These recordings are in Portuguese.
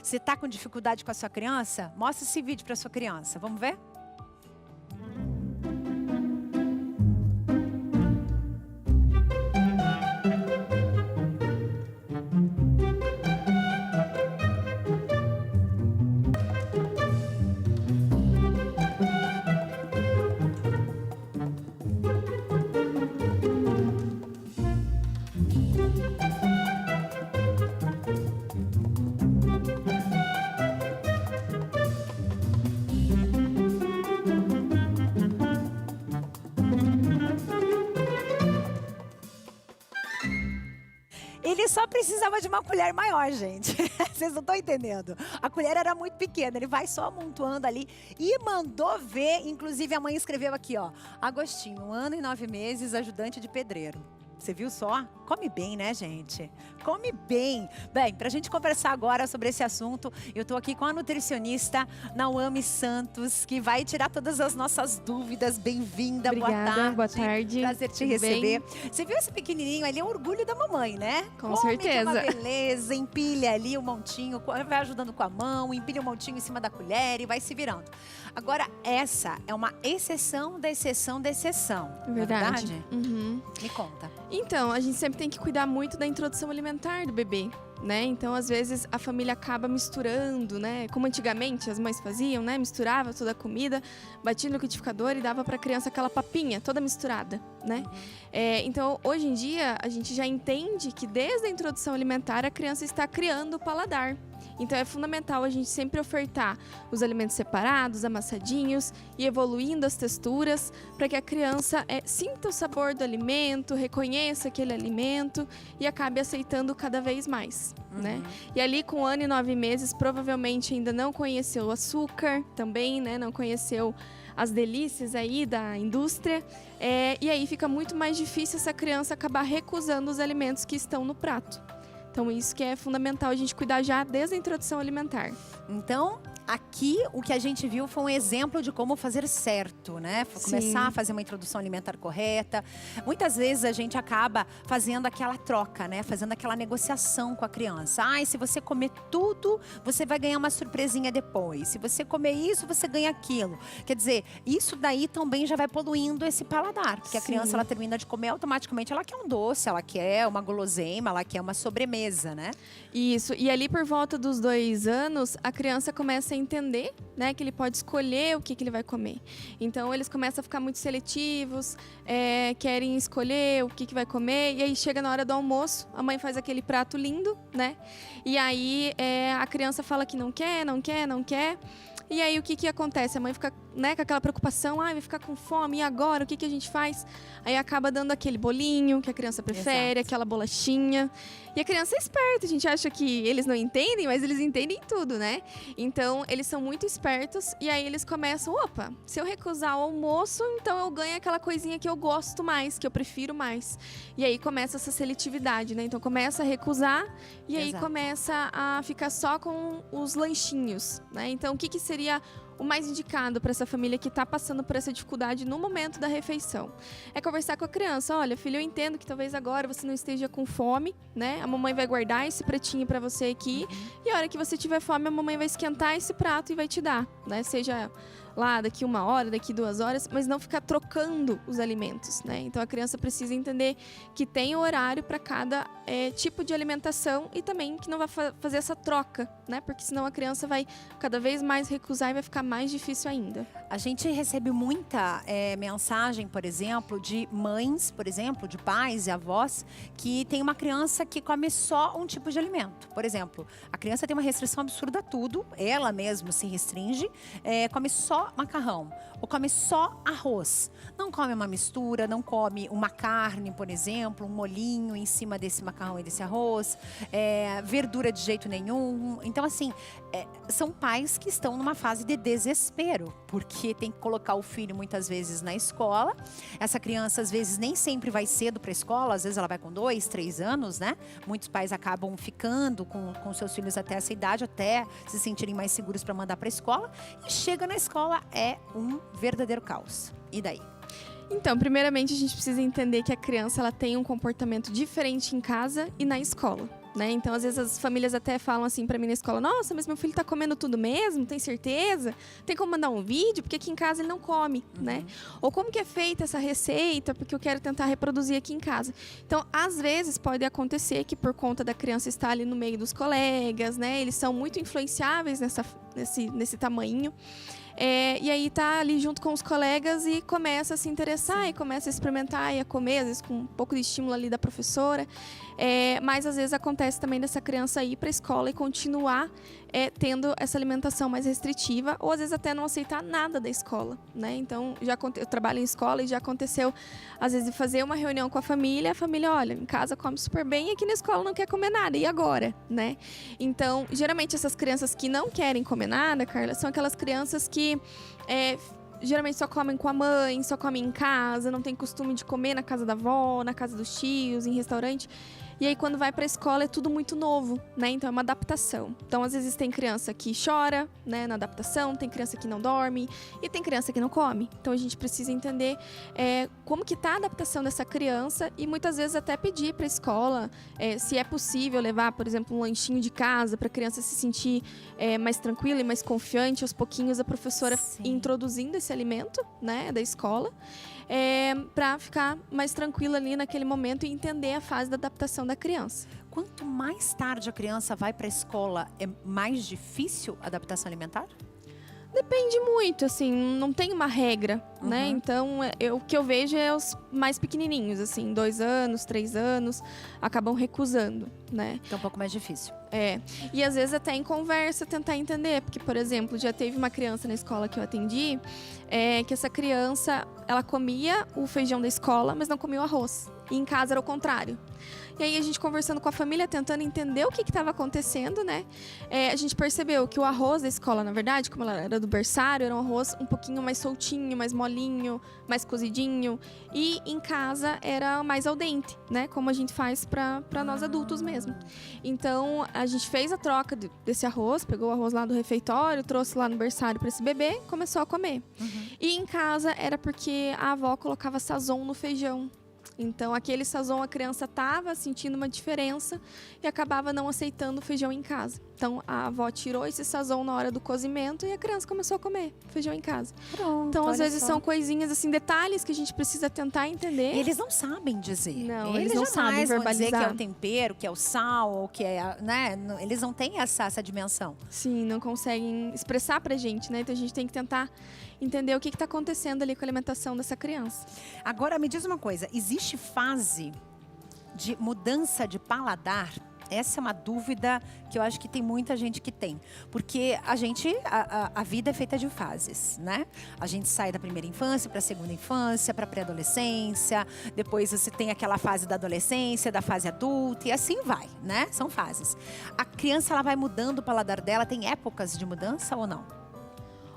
Você está com dificuldade com a sua criança? Mostra esse vídeo para sua criança. Vamos ver? Ele só precisava de uma colher maior, gente. Vocês não estão entendendo. A colher era muito pequena, ele vai só amontoando ali e mandou ver. Inclusive a mãe escreveu aqui, ó. Agostinho, 1 ano e 9 meses, ajudante de pedreiro. Você viu só? Come bem, né, gente? Come bem. Bem, pra gente conversar agora sobre esse assunto, eu tô aqui com a nutricionista Naomi Santos, que vai tirar todas as nossas dúvidas. Bem-vinda, boa tarde. Boa tarde. Prazer te receber. Você viu esse pequenininho ali? É um orgulho da mamãe, né? Com certeza. Come, que é uma beleza, empilha ali o montinho, vai ajudando com a mão, empilha o montinho em cima da colher e vai se virando. Agora, essa é uma exceção da exceção da exceção. Verdade. Uhum. Me conta. Então, a gente sempre tem que cuidar muito da introdução alimentar do bebê, né? Então, às vezes, a família acaba misturando, né? Como antigamente as mães faziam, né? Misturava toda a comida, batia no liquidificador e dava para a criança aquela papinha toda misturada, né? Então, hoje em dia, a gente já entende que desde a introdução alimentar, a criança está criando o paladar. Então é fundamental a gente sempre ofertar os alimentos separados, amassadinhos e evoluindo as texturas para que a criança sinta o sabor do alimento, reconheça aquele alimento e acabe aceitando cada vez mais, né? E ali com 1 ano e 9 meses provavelmente ainda não conheceu o açúcar também, né? Não conheceu as delícias aí da indústria e aí fica muito mais difícil essa criança acabar recusando os alimentos que estão no prato. Então, isso que é fundamental a gente cuidar já desde a introdução alimentar. Então, aqui o que a gente viu foi um exemplo de como fazer certo, né? Começar a fazer uma introdução alimentar correta. Muitas vezes a gente acaba fazendo aquela troca, né? Fazendo aquela negociação com a criança. Se você comer tudo, você vai ganhar uma surpresinha depois. Se você comer isso, você ganha aquilo. Quer dizer, isso daí também já vai poluindo esse paladar. Porque a criança, ela termina de comer, automaticamente ela quer um doce, ela quer uma guloseima, ela quer uma sobremesa, né? Isso. E ali por volta dos 2 anos, a criança começa a entender, né, que ele pode escolher o que ele vai comer. Então, eles começam a ficar muito seletivos, querem escolher o que vai comer. E aí, chega na hora do almoço, a mãe faz aquele prato lindo, né? E aí, a criança fala que não quer, não quer, não quer. E aí, o que acontece? A mãe fica, né, com aquela preocupação, vai ficar com fome, e agora? O que a gente faz? Aí acaba dando aquele bolinho que a criança prefere, aquela bolachinha. E a criança é esperta, a gente acha que eles não entendem, mas eles entendem tudo, né? Então, eles são muito espertos e aí eles começam, opa, se eu recusar o almoço, então eu ganho aquela coisinha que eu gosto mais, que eu prefiro mais. E aí começa essa seletividade, né? Então, começa a recusar e aí começa a ficar só com os lanchinhos, né? Então, o que seria o mais indicado para essa família que está passando por essa dificuldade no momento da refeição? É conversar com a criança. Olha, filho, eu entendo que talvez agora você não esteja com fome, né? A mamãe vai guardar esse pratinho para você aqui e a hora que você tiver fome, a mamãe vai esquentar esse prato e vai te dar, né? Seja lá daqui 1 hora, daqui 2 horas, mas não ficar trocando os alimentos, né? Então a criança precisa entender que tem horário para cada tipo de alimentação e também que não vai fazer essa troca, né? Porque senão a criança vai cada vez mais recusar e vai ficar mais difícil ainda. A gente recebe muita mensagem, por exemplo, de mães, por exemplo, de pais e avós, que tem uma criança que come só um tipo de alimento. Por exemplo, a criança tem uma restrição absurda a tudo, ela mesma se restringe, come só macarrão, ou come só arroz. Não come uma mistura, não come uma carne, por exemplo, um molhinho em cima desse macarrão e desse arroz, verdura de jeito nenhum. Então, assim, são pais que estão numa fase de desespero, porque tem que colocar o filho muitas vezes na escola. Essa criança, às vezes, nem sempre vai cedo para a escola, às vezes ela vai com 2, 3 anos, né? Muitos pais acabam ficando com seus filhos até essa idade, até se sentirem mais seguros para mandar para a escola. E chega na escola, é um verdadeiro caos. E daí? Então, primeiramente, a gente precisa entender que a criança ela tem um comportamento diferente em casa e na escola, né? Então, às vezes, as famílias até falam assim pra mim na escola: nossa, mas meu filho tá comendo tudo mesmo? Tem certeza? Tem como mandar um vídeo? Porque aqui em casa ele não come, né? Ou como que é feita essa receita? Porque eu quero tentar reproduzir aqui em casa. Então, às vezes, pode acontecer que por conta da criança estar ali no meio dos colegas, né? Eles são muito influenciáveis nesse tamanho. E aí tá ali junto com os colegas e começa a se interessar e começa a experimentar e a comer, às vezes com um pouco de estímulo ali da professora. Mas às vezes acontece também dessa criança ir para a escola e continuar tendo essa alimentação mais restritiva, ou às vezes até não aceitar nada da escola, né? Então, eu trabalho em escola e já aconteceu, às vezes, de fazer uma reunião com a família, olha, em casa come super bem e aqui na escola não quer comer nada, e agora, né? Então, geralmente essas crianças que não querem comer nada, Carla, são aquelas crianças que geralmente só comem com a mãe, só comem em casa, não tem costume de comer na casa da avó, na casa dos tios, em restaurante. E aí, quando vai para a escola, é tudo muito novo, né? Então, é uma adaptação. Então, às vezes, tem criança que chora, né, na adaptação, tem criança que não dorme e tem criança que não come. Então, a gente precisa entender como que tá a adaptação dessa criança e, muitas vezes, até pedir para a escola se é possível levar, por exemplo, um lanchinho de casa para a criança se sentir mais tranquila e mais confiante. Aos pouquinhos, a professora introduzindo esse alimento, né, da escola, para ficar mais tranquila ali naquele momento e entender a fase da adaptação da criança. Quanto mais tarde a criança vai para a escola, é mais difícil a adaptação alimentar? Depende muito, assim, não tem uma regra, né? Então, o que eu vejo é os mais pequenininhos, assim, 2 anos, 3 anos, acabam recusando, né? Então, um pouco mais difícil. E às vezes até em conversa tentar entender, porque, por exemplo, já teve uma criança na escola que eu atendi, que essa criança, ela comia o feijão da escola, mas não comia o arroz. E em casa era o contrário. E aí a gente conversando com a família, tentando entender o que estava acontecendo, né? A gente percebeu que o arroz da escola, na verdade, como ela era do berçário, era um arroz um pouquinho mais soltinho, mais molinho, mais cozidinho. E em casa era mais al dente, né? Como a gente faz para nós adultos mesmo. Então, a gente fez a troca desse arroz, pegou o arroz lá do refeitório, trouxe lá no berçário para esse bebê, começou a comer. E em casa era porque a avó colocava sazon no feijão. Então, aquele sazon, a criança estava sentindo uma diferença e acabava não aceitando o feijão em casa. Então, a avó tirou esse sazon na hora do cozimento e a criança começou a comer feijão em casa. Pronto, então, às vezes, só. São coisinhas, assim, detalhes que a gente precisa tentar entender. Eles não sabem dizer. Não, eles não sabem vão verbalizar. dizer que é o tempero, que é o sal, ou que é, né? Eles não têm essa dimensão. Sim, não conseguem expressar pra gente, né? Então, a gente tem que tentar entender o que está acontecendo ali com a alimentação dessa criança. Agora, me diz uma coisa. Existe fase de mudança de paladar? Essa é uma dúvida que eu acho que tem muita gente que tem. Porque a vida é feita de fases, né? A gente sai da primeira infância para a segunda infância, para a pré-adolescência. Depois você tem aquela fase da adolescência, da fase adulta e assim vai, né? São fases. A criança, ela vai mudando o paladar dela. Tem épocas de mudança ou não?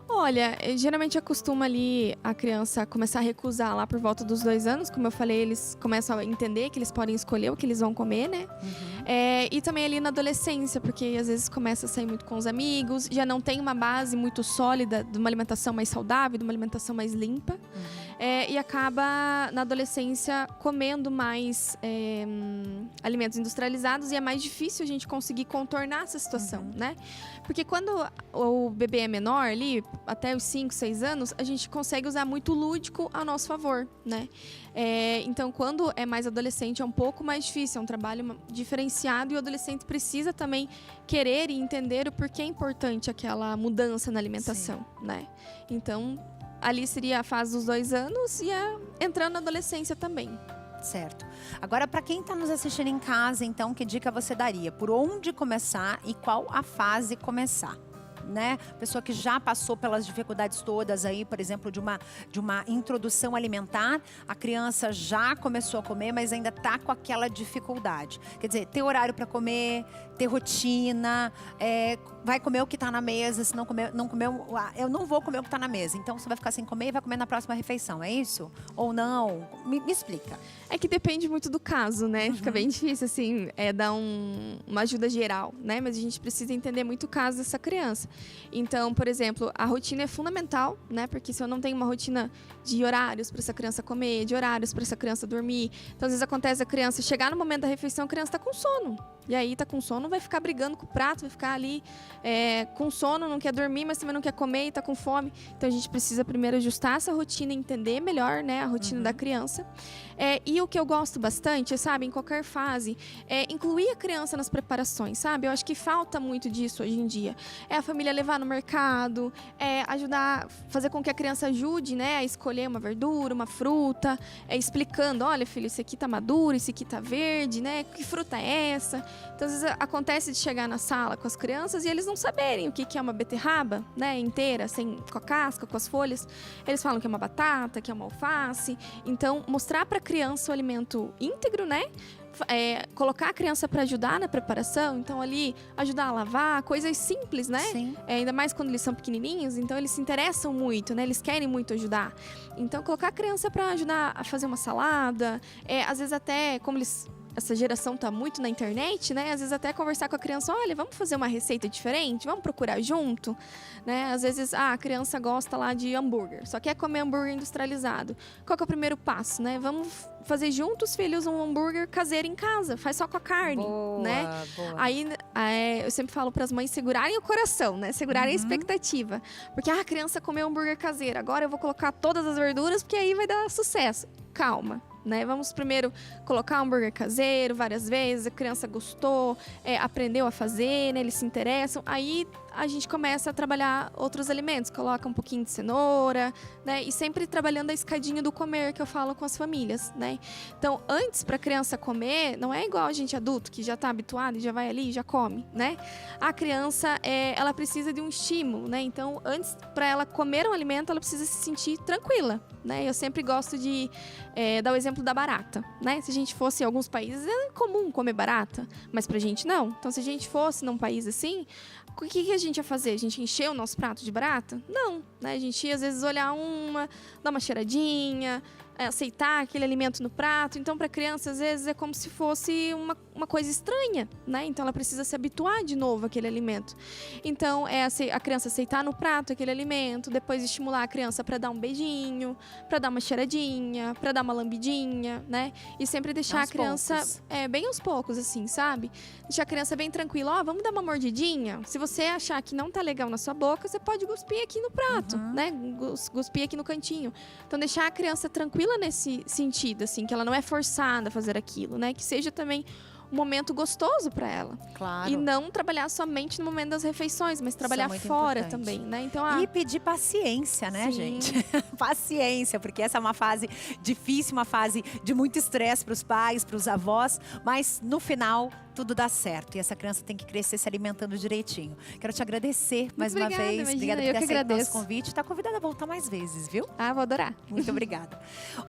Olha, geralmente acostuma ali a criança começar a recusar lá por volta dos 2 anos. Como eu falei, eles começam a entender que eles podem escolher o que eles vão comer, né? E também ali na adolescência, porque às vezes começa a sair muito com os amigos, já não tem uma base muito sólida de uma alimentação mais saudável, de uma alimentação mais limpa. E acaba, na adolescência, comendo mais alimentos industrializados e é mais difícil a gente conseguir contornar essa situação, né? Porque quando o bebê é menor ali, até os 5, 6 anos, a gente consegue usar muito lúdico a nosso favor, né? Então, quando é mais adolescente, é um pouco mais difícil, é um trabalho diferenciado e o adolescente precisa também querer e entender o porquê é importante aquela mudança na alimentação, né? Então, ali seria a fase dos 2 anos e entrando na adolescência também. Certo. Agora, para quem está nos assistindo em casa, então, que dica você daria? Por onde começar e qual a fase começar? Né? Pessoa que já passou pelas dificuldades todas aí, por exemplo, de uma introdução alimentar, a criança já começou a comer, mas ainda está com aquela dificuldade. Quer dizer, ter horário para comer, ter rotina, vai comer o que está na mesa, se não comer, eu não vou comer o que está na mesa, então você vai ficar sem comer e vai comer na próxima refeição, é isso? Ou não? Me explica. É que depende muito do caso, né? Fica bem difícil, assim, dar uma ajuda geral, né? Mas a gente precisa entender muito o caso dessa criança. Então, por exemplo, a rotina é fundamental, né? Porque se eu não tenho uma rotina de horários para essa criança comer, de horários para essa criança dormir, então às vezes acontece a criança chegar no momento da refeição, a criança está com sono. E aí tá com sono, vai ficar brigando com o prato, vai ficar ali com sono, não quer dormir, mas também não quer comer e tá com fome. Então a gente precisa primeiro ajustar essa rotina e entender melhor, né, a rotina da criança. E o que eu gosto bastante, sabe, em qualquer fase, é incluir a criança nas preparações, sabe? Eu acho que falta muito disso hoje em dia. É a família levar no mercado, ajudar, fazer com que a criança ajude, né, a escolher uma verdura, uma fruta, explicando, olha, filho, esse aqui tá maduro, esse aqui tá verde, né? Que fruta é essa? Então, às vezes, acontece de chegar na sala com as crianças e eles não saberem o que é uma beterraba, né, inteira, com a casca, com as folhas. Eles falam que é uma batata, que é uma alface. Então, mostrar para a criança o alimento íntegro, né? Colocar a criança para ajudar na preparação, então ali ajudar a lavar, coisas simples, né? Sim. Ainda mais quando eles são pequenininhos, então eles se interessam muito, né? Eles querem muito ajudar. Então colocar a criança para ajudar a fazer uma salada, às vezes até como essa geração tá muito na internet, né? Às vezes até conversar com a criança, olha, vamos fazer uma receita diferente? Vamos procurar junto? Né? Às vezes, a criança gosta lá de hambúrguer, só quer comer hambúrguer industrializado. Qual que é o primeiro passo, né? Vamos fazer juntos, filhos, um hambúrguer caseiro em casa, faz só com a carne, Boa, né? boa. Aí, eu sempre falo para as mães segurarem o coração, né? Segurarem a expectativa. Porque, a criança comeu hambúrguer caseiro, agora eu vou colocar todas as verduras, porque aí vai dar sucesso. Calma. Né? Vamos primeiro colocar hambúrguer caseiro várias vezes, a criança gostou, aprendeu a fazer, né? Eles se interessam, aí a gente começa a trabalhar outros alimentos, coloca um pouquinho de cenoura, né? E sempre trabalhando a escadinha do comer que eu falo com as famílias, né? Então, antes para a criança comer, não é igual a gente adulto que já está habituado e já vai ali e já come, né? A criança, ela precisa de um estímulo, né? Então, antes para ela comer um alimento, ela precisa se sentir tranquila, né? Eu sempre gosto de dar o exemplo da barata, né? Se a gente fosse em alguns países, é comum comer barata, mas pra gente não. Então, se a gente fosse num país assim, o que a gente ia fazer? A gente encher o nosso prato de barata? Não, né? A gente ia, às vezes, olhar dar uma cheiradinha, aceitar aquele alimento no prato. Então, para a criança, às vezes, é como se fosse uma coisa estranha, né? Então, ela precisa se habituar de novo àquele alimento. Então, a criança aceitar no prato aquele alimento, depois estimular a criança para dar um beijinho, para dar uma cheiradinha, para dar uma lambidinha, né? E sempre deixar a criança bem aos poucos, assim, sabe? Deixar a criança bem tranquila. Vamos dar uma mordidinha? Se você achar que não tá legal na sua boca, você pode cuspir aqui no prato, né? Cuspir aqui no cantinho. Então, deixar a criança tranquila nesse sentido, assim, que ela não é forçada a fazer aquilo, né? Que seja também um momento gostoso para ela. Claro. E não trabalhar somente no momento das refeições, mas trabalhar fora também, né? Então, E pedir paciência, né, gente? Paciência, porque essa é uma fase difícil, uma fase de muito estresse para os pais, para os avós, mas no final tudo dá certo. E essa criança tem que crescer se alimentando direitinho. Quero te agradecer mais uma vez. Imagina, Obrigada por eu ter que aceito o nosso agradeço. convite. Está convidada a voltar mais vezes, viu? Vou adorar. Muito obrigada.